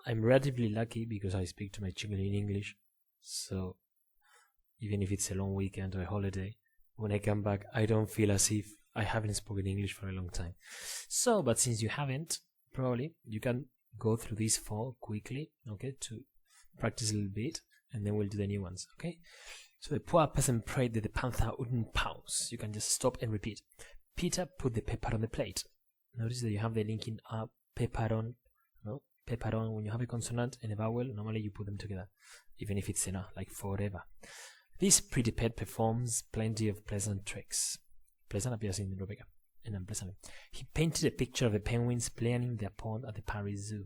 I'm relatively lucky because I speak to my children in English. So even if it's a long weekend or a holiday, when I come back, I don't feel as if I haven't spoken English for a long time. So, but since you haven't, probably you can go through these 4 quickly, okay, to practice a little bit, and then we'll do the new ones, okay? So the poor peasant prayed that the panther wouldn't pounce. You can just stop and repeat. Peter put the pepper on the plate. Notice that you have the linking up, pepper on, no? Pepper on, when you have a consonant and a vowel, normally you put them together, even if it's like forever. This pretty pet performs plenty of pleasant tricks. Pleasant appears in Rebecca, and unpleasant. He painted a picture of the penguins playing in their pond at the Paris Zoo.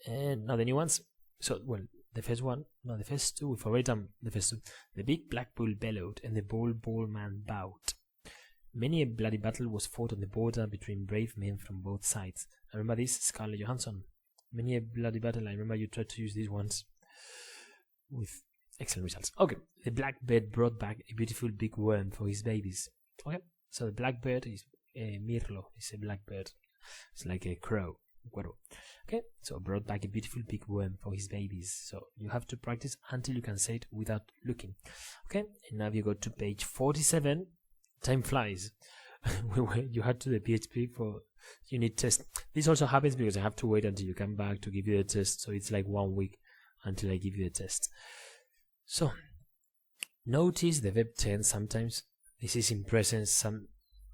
And now the new ones. So, well, the first 2, we've already done the first 2. The big black bull bellowed, and the bold man bowed. Many a bloody battle was fought on the border between brave men from both sides. I remember this, Scarlett Johansson. Many a bloody battle. I remember you tried to use these ones with excellent results. Okay, the blackbird brought back a beautiful big worm for his babies. Okay, so the blackbird is mirlo. It's a blackbird. It's like a crow. Okay, so brought back a beautiful big worm for his babies. So you have to practice until you can say it without looking. Okay, and now you go to page 47. Time flies. You had to do the PHP for unit test. This also happens because I have to wait until you come back to give you the test. So it's like 1 week until I give you the test. So notice the verb tense. Sometimes this is in present.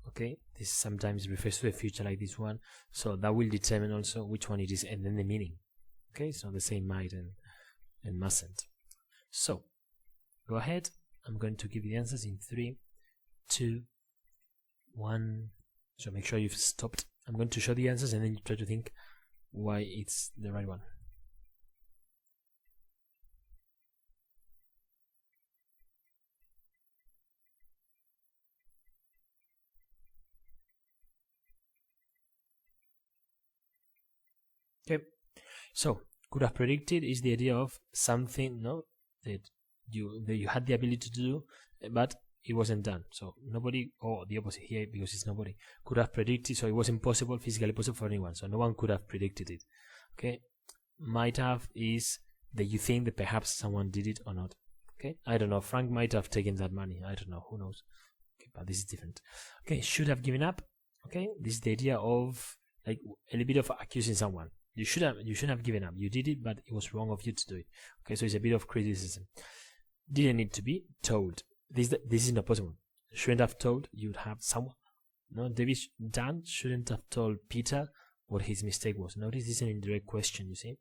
Okay, this sometimes refers to the future, like this one. So that will determine also which one it is, and then the meaning. Okay, it's not the same might and mustn't. So go ahead. I'm going to give you the answers in 3, 2, 1. So make sure you've stopped. I'm going to show the answers, and then you try to think why it's the right one. Okay, so could have predicted is the idea of something, that you had the ability to do, but it wasn't done. So nobody, or the opposite here, because it's nobody, could have predicted. So it was impossible, physically possible for anyone. So no one could have predicted it. Okay, might have is that you think that perhaps someone did it or not. Okay, I don't know. Frank might have taken that money. I don't know. Who knows? Okay, but this is different. Okay, should have given up. Okay, this is the idea of like a little bit of accusing someone. You shouldn't have given up. You did it, but it was wrong of you to do it. Okay, so it's a bit of criticism. Didn't need to be told. This is not possible. Shouldn't have told. You'd have someone. No, Dan shouldn't have told Peter what his mistake was. Notice this is an indirect question. You see,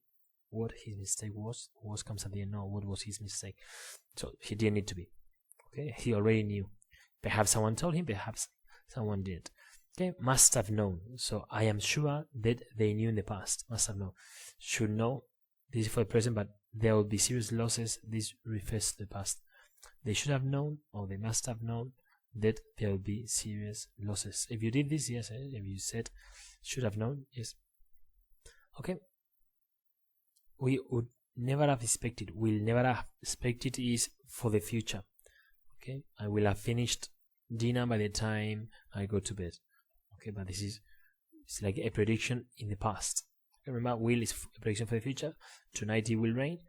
what his mistake was. What comes at the end? No, what was his mistake? So he didn't need to be. Okay, he already knew. Perhaps someone told him. Perhaps someone didn't. Okay, must have known. So I am sure that they knew in the past. Must have known. Should know. This is for the present, but there will be serious losses. This refers to the past. They should have known, or they must have known, that there will be serious losses. If you did this, yes. If you said should have known, yes. Okay. We would never have expected. Will never have expected is for the future. Okay. I will have finished dinner by the time I go to bed. Okay, but it's like a prediction in the past. Remember, will is a prediction for the future. Tonight it will rain.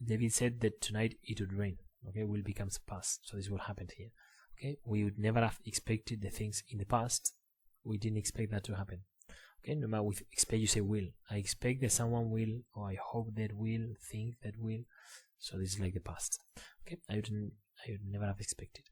David said that tonight it would rain. Okay, will becomes past. So this is what happened here. Okay, we would never have expected the things in the past. We didn't expect that to happen. Okay, no matter with expect, you say will. I expect that someone will, or I hope that will, think that will. So this is like the past. Okay, I would never have expected.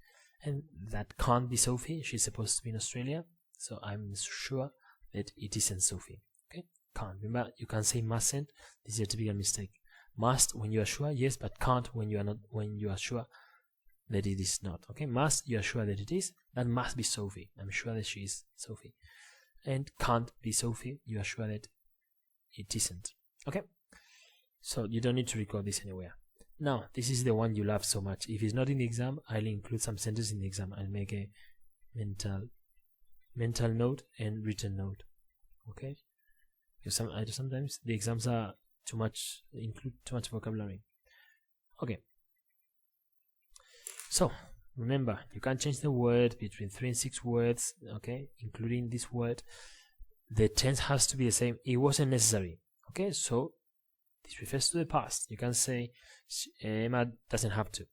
And that can't be Sophie. She's supposed to be in Australia. So I'm sure that it isn't Sophie. Okay, can't. Remember, you can say mustn't. This is a typical mistake. Must when you are sure, yes, but can't when you are not. When you are sure that it is not. Okay, must, you are sure that it is. That must be Sophie. I'm sure that she is Sophie. And can't be Sophie. You are sure that it isn't. Okay, so you don't need to record this anywhere. Now, this is the one you love so much. If it's not in the exam, I'll include some sentences in the exam. I'll make a mental note and written note. Okay, because sometimes the exams are too much, include too much vocabulary. Okay, so remember, you can change the word between 3 and 6 words. Okay, including this word. the tense has to be the same. It wasn't necessary. Okay, so this refers to the past. You can say Emma doesn't have to.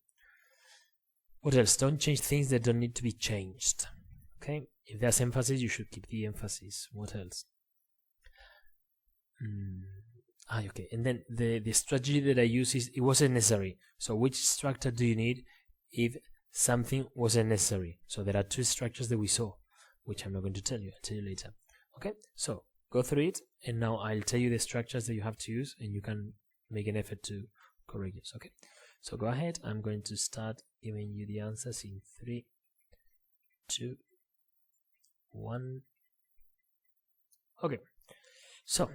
What else? Don't change things that don't need to be changed. Okay, if there's emphasis, you should keep the emphasis. What else? Okay, and then the strategy that I use is it wasn't necessary. So which structure do you need if something wasn't necessary? So there are two structures that we saw, which I'm not going to tell you. I'll tell you later. Okay, so go through it, and now I'll tell you the structures that you have to use, and you can make an effort to correct it. Okay, so go ahead. I'm going to start giving you the answers in 3, 2, 1. Okay, so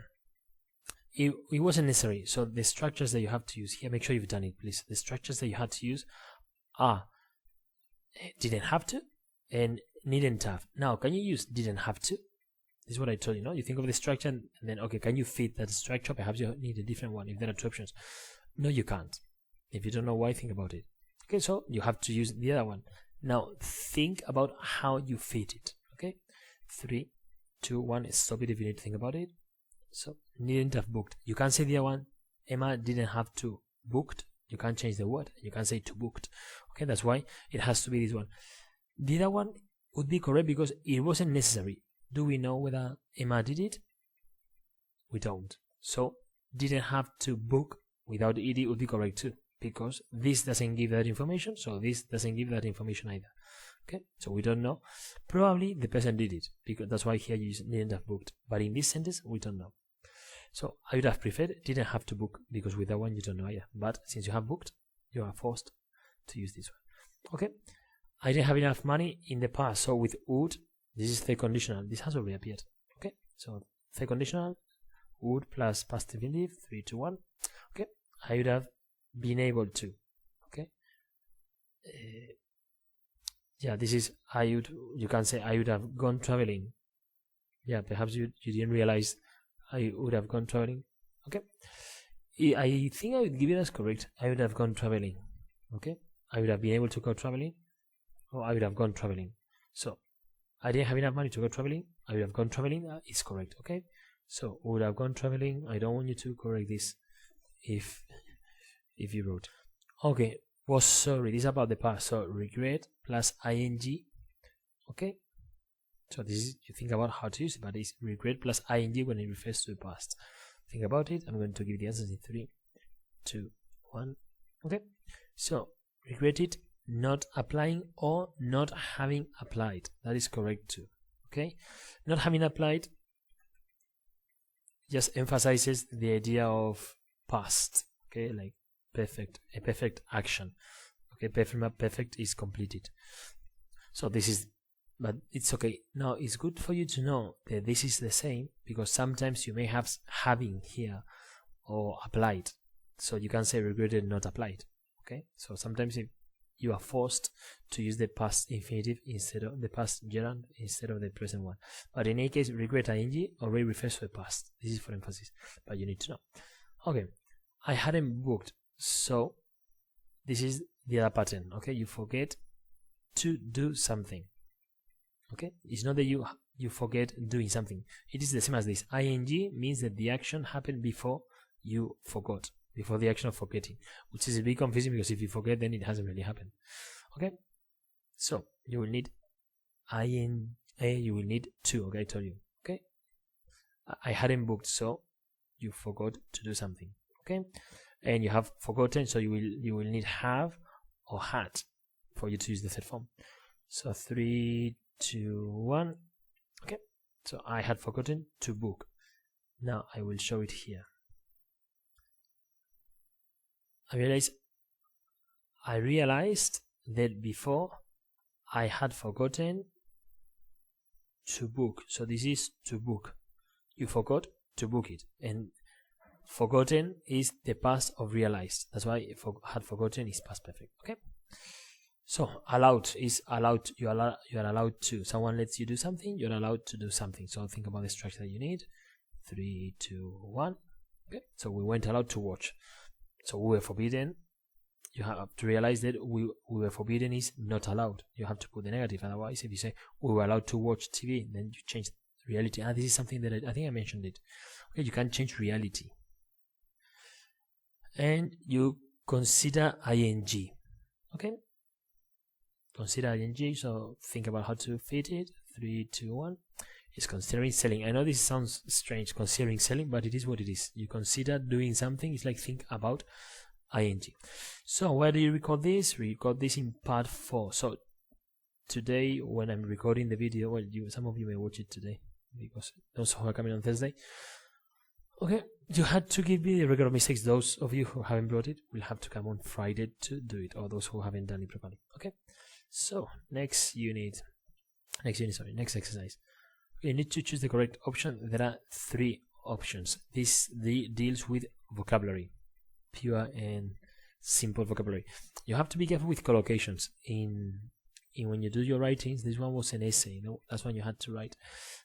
it wasn't necessary. So the structures that you have to use here, make sure you've done it, please. The structures that you had to use are didn't have to and needn't have. Now, can you use didn't have to? This is what I told you, no? You think of the structure and then, okay, can you fit that structure? Perhaps you need a different one if there are two options. No, you can't. If you don't know why, think about it. Okay, so you have to use the other one. Now, think about how you fit it. Okay, 3, 2, 1. Stop it if you need to think about it. So, needn't have booked. You can't say the other one. Emma didn't have to booked. You can't change the word. You can't say to booked. Okay, that's why it has to be this one. The other one would be correct because it wasn't necessary. Do we know whether Emma did it? We don't. So, didn't have to book without ed would be correct too, because this doesn't give that information, so this doesn't give that information either. Okay, so we don't know. Probably the person did it, because that's why here you didn't have booked. But in this sentence, we don't know. So I would have preferred didn't have to book, because with that one you don't know either. But since you have booked, you are forced to use this one. Okay, I didn't have enough money in the past, so with would, this is third conditional. This has already appeared. Okay, so third conditional, would plus past infinitive, 3, 2, 1. Okay, I would have been able to. Okay, yeah, this is I would. You can say I would have gone traveling. Yeah, perhaps you didn't realize I would have gone traveling. Okay, I think I would give it as correct. I would have gone traveling. Okay, I would have been able to go traveling, or I would have gone traveling. So I didn't have enough money to go traveling. I would have gone traveling. It's correct. Okay, so would have gone traveling. I don't want you to correct this if you wrote. Okay, was sorry. This is about the past. So regret plus ing. Okay, so this is, you think about how to use it, but it's regret plus ing when it refers to the past. Think about it. I'm going to give the answers in 3, 2, 1. Okay, so regretted, not applying or not having applied. That is correct too. Okay, not having applied just emphasizes the idea of past. Okay, like perfect, a perfect action. Okay, perfect is completed. So this is, but it's okay. Now it's good for you to know that this is the same, because sometimes you may have having here or applied. So you can say regretted, not applied. Okay, so sometimes if you are forced to use the past infinitive instead of the past gerund instead of the present one. But in any case, regret ing already refers to the past. This is for emphasis, but you need to know. Okay, I hadn't booked, so this is the other pattern. Okay, you forget to do something. Okay, it's not that you forget doing something. It is the same as this. Ing means that the action happened before you forgot, before the action of forgetting, which is a bit confusing because if you forget, then it hasn't really happened. Okay, so you will need ing, you will need to. Okay, I told you. Okay, I hadn't booked, so you forgot to do something. Okay, and you have forgotten, so you will need have or had for you to use the third form. So 3, 2, 1. Okay, so I had forgotten to book. Now I will show it here. I realized that before I had forgotten to book. So this is to book. You forgot to book it, and forgotten is the past of realized. That's why had forgotten is past perfect. Okay. So allowed is allowed. You are allowed to. Someone lets you do something. You're allowed to do something. So think about the structure that you need. 3, 2, 1. Okay. So we weren't allowed to watch. So we were forbidden. You have to realize that we were forbidden is not allowed. You have to put the negative. Otherwise, if you say we were allowed to watch TV, then you change reality. This is something that I think I mentioned it. Okay, you can change reality. And you consider ing. Okay, consider ing. So think about how to fit it. 3, 2, 1. It's considering selling. I know this sounds strange, considering selling, but it is what it is. You consider doing something. It's like think about ing. So where do you record this? Record this in part 4. So today, when I'm recording the video, well, some of you may watch it today because those who are coming on Thursday. Okay, you had to give me the record of mistakes. Those of you who haven't brought it will have to come on Friday to do it, or those who haven't done it properly. Okay, so next exercise. You need to choose the correct option. There are 3 options. This deals with vocabulary, pure and simple vocabulary. You have to be careful with collocations. In when you do your writings, this one was an essay. That's one you had to write.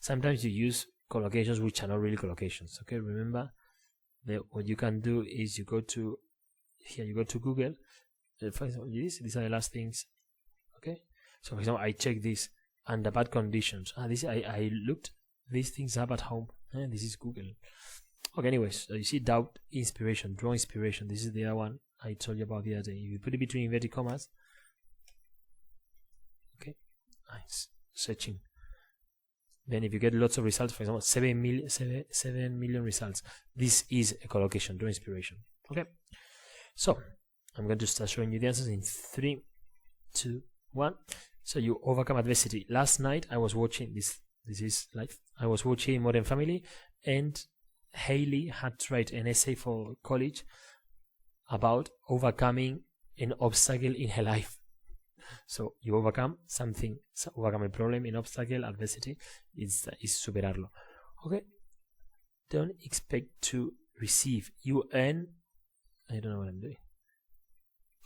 Sometimes you use collocations which are not really collocations. Okay, remember that what you can do is you go to here. You go to Google. For example, these are the last things. Okay, so for example, I check this under bad conditions. I looked these things up at home. This is Google. Okay, anyways, so you see doubt, inspiration, draw inspiration. This is the other one I told you about the other day. If you put it between inverted commas. Okay, nice. Searching. Then if you get lots of results, for example, 7 million results, this is a collocation, draw inspiration. Okay, so I'm going to start showing you the answers in 3, 2, 1. So you overcome adversity. Last night I was watching this is live. I was watching Modern Family, and Hayley had to write an essay for college about overcoming an obstacle in her life. So you overcome something, overcome a problem, an obstacle, adversity, is superarlo. Okay, don't expect to receive. You earn, I don't know what I'm doing.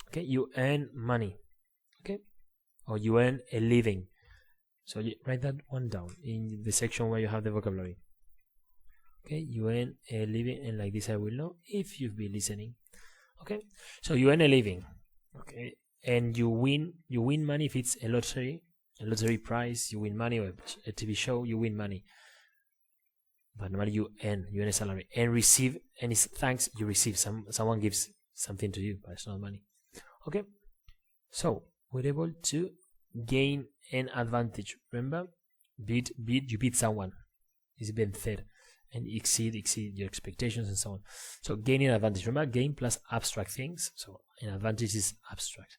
Okay, you earn money. Okay, or you earn a living. So you write that one down in the section where you have the vocabulary. Okay, you earn a living, and like this I will know if you've been listening. Okay, so you earn a living. Okay, and you win money if it's a lottery prize. You win money, or a TV show, you win money. But normally you earn a salary, and receive, and it's thanks, you receive, someone gives something to you, but it's not money. Okay, so we're able to gain an advantage. Remember, you beat someone, is vencer, and exceed your expectations and so on. So gaining an advantage. Remember, gain plus abstract things. So an advantage is abstract.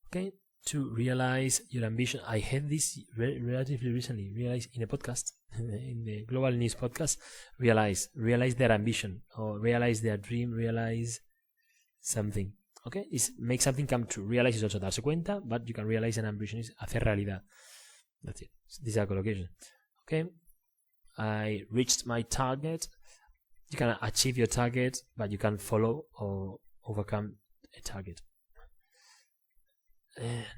Okay, to realize your ambition. I had this relatively recently. Realize in a podcast, in the Global News podcast. Realize their ambition, or realize their dream. Realize something. Okay, is make something come true. Realize is also darse cuenta, but you can realize an ambition is hacer realidad. That's it. These are collocations. Okay, I reached my target. You can achieve your target, but you can follow or overcome a target.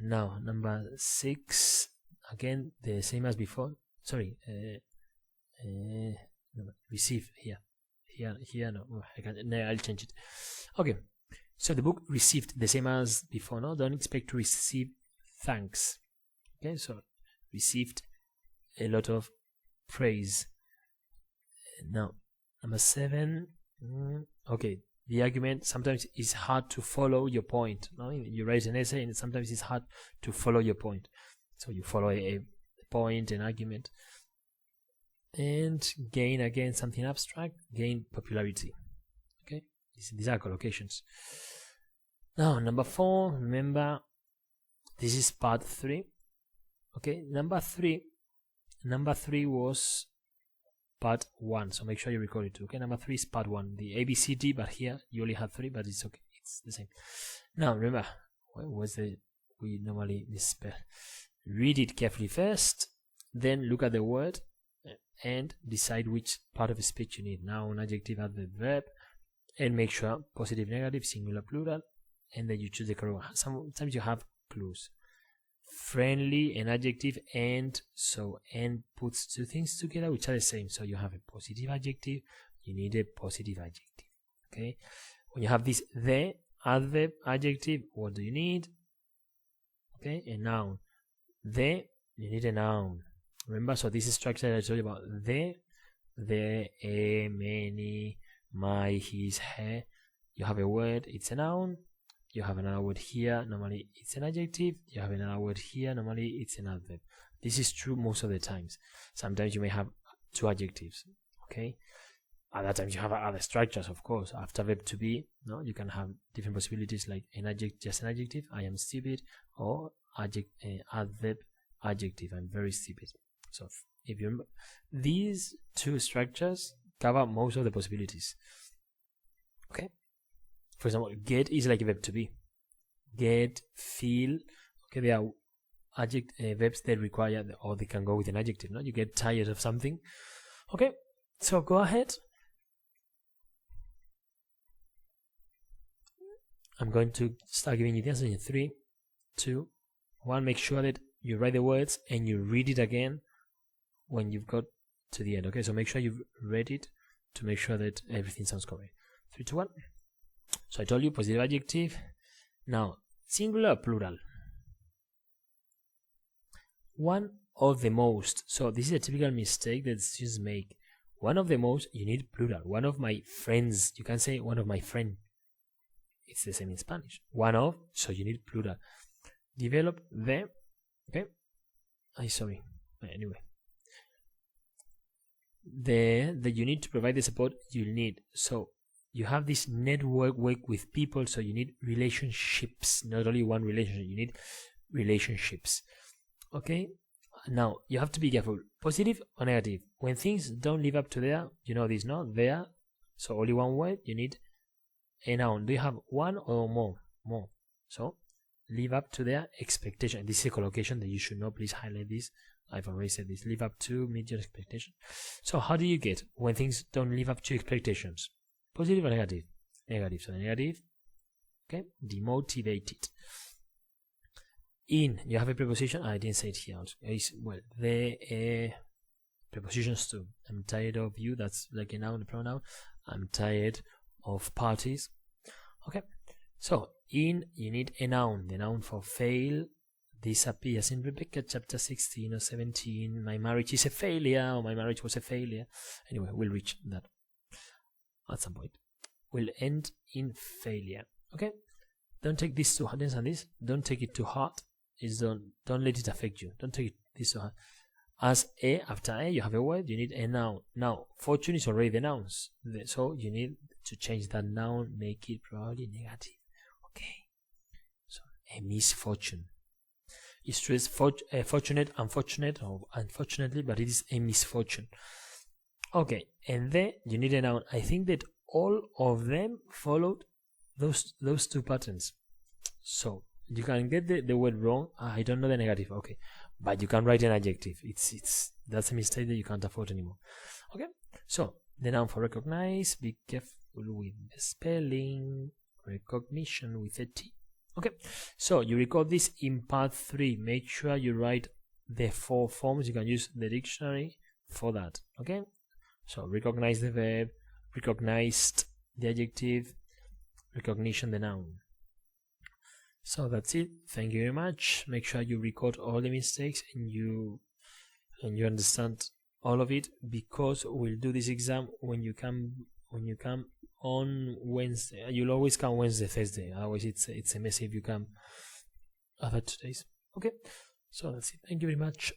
Now, number 6, again the same as before. Sorry, receive here. No, I can't. No, I'll change it. Okay. So the book received the same as before. No, don't expect to receive thanks. Okay, so received a lot of praise. Now, number 7. Okay, the argument sometimes is hard to follow your point. No, you write an essay, and sometimes it's hard to follow your point. So you follow a point, an argument, and gain again something abstract. Gain popularity. Okay. These are collocations. Now, number 4, remember, this is part 3. Okay, number 3 was part 1, so make sure you record it too. Okay, number 3 is part 1, the ABCD, but here you only have 3, but it's okay, it's the same. Now, remember, what was we normally misspell? Read it carefully first, then look at the word, and decide which part of the speech you need. Noun, adjective, adverb, verb. And make sure positive, negative, singular, plural, and then you choose the correct one. Sometimes you have clues. Friendly, an adjective, and so and puts 2 things together which are the same. So you have a positive adjective, you need a positive adjective. Okay, when you have this the adverb, adjective, what do you need? Okay, a noun. The, you need a noun. Remember, so this is structure that I told you about: the, a, many, my, his, her. You have a word, it's a noun. You have another word here, normally it's an adjective. You have another word here, normally it's an adverb. This is true most of the times. Sometimes you may have two adjectives, okay? Other times you have other structures, of course. After verb to be, no, you can have different possibilities like an adjective, just an adjective, I am stupid, or adverb, adjective, I'm very stupid. So if you remember, these two structures cover most of the possibilities. Okay. For example, get is like a verb to be. Get, feel. Okay, they are verbs that require, or they can go with an adjective. No, you get tired of something. Okay, so go ahead. I'm going to start giving you the answer in 3, 2, 1. Make sure that you write the words and you read it again when you've got to the end. Okay, so make sure you've read it to make sure that everything sounds correct. 3, 2, 1. So I told you positive adjective. Now, singular, plural. One of the most. So this is a typical mistake that students make. One of the most, you need plural. One of my friends. You can say one of my friend. It's the same in Spanish. One of, so you need plural. Develop the, okay? Sorry. Anyway. The you need to provide the support you'll need. So you have this network work with people, so you need relationships. Not only one relationship, you need relationships. Okay? Now, you have to be careful. Positive or negative. When things don't live up to there, you know this, no? There. So only one word, you need a noun. Do you have one or more? More. So, live up to their expectation. This is a collocation that you should know. Please highlight this. I've already said this. Live up to, meet your expectation. So, how do you get when things don't live up to expectations? Positive or negative? Negative. So, negative. Okay. Demotivated. In, you have a preposition. I didn't say it here. Well, the prepositions too. I'm tired of you. That's like a noun, a pronoun. I'm tired of parties. Okay, so in, you need a noun. The noun for fail. This appears in Rebecca chapter 16 or 17. My marriage is a failure, or my marriage was a failure. Anyway, we'll reach that at some point. We'll end in failure. Okay, don't take this too hard. And this, don't take it too hard. Don't let it affect you. Don't take this too hard. As a, after a, you have a word, you need a noun. Now, fortune is already the nouns. So you need to change that noun, make it probably negative. Okay. So, a misfortune. It's true, fortunate, unfortunate, or unfortunately, but it is a misfortune. Okay, and then you need a noun. I think that all of them followed those two patterns. So, you can get the word wrong. I don't know the negative. Okay. But you can write an adjective. That's a mistake that you can't afford anymore. Okay, so the noun for recognize. Be careful with the spelling. Recognition with a T. Okay, so you record this in part 3. Make sure you write the 4 forms. You can use the dictionary for that. Okay, so recognize the verb, recognized the adjective, recognition the noun. So that's it. Thank you very much. Make sure you record all the mistakes and you understand all of it, because we'll do this exam when you come on Wednesday. You'll always come Wednesday, Thursday. Otherwise it's a mess if you come other 2 days. Okay. So that's it. Thank you very much.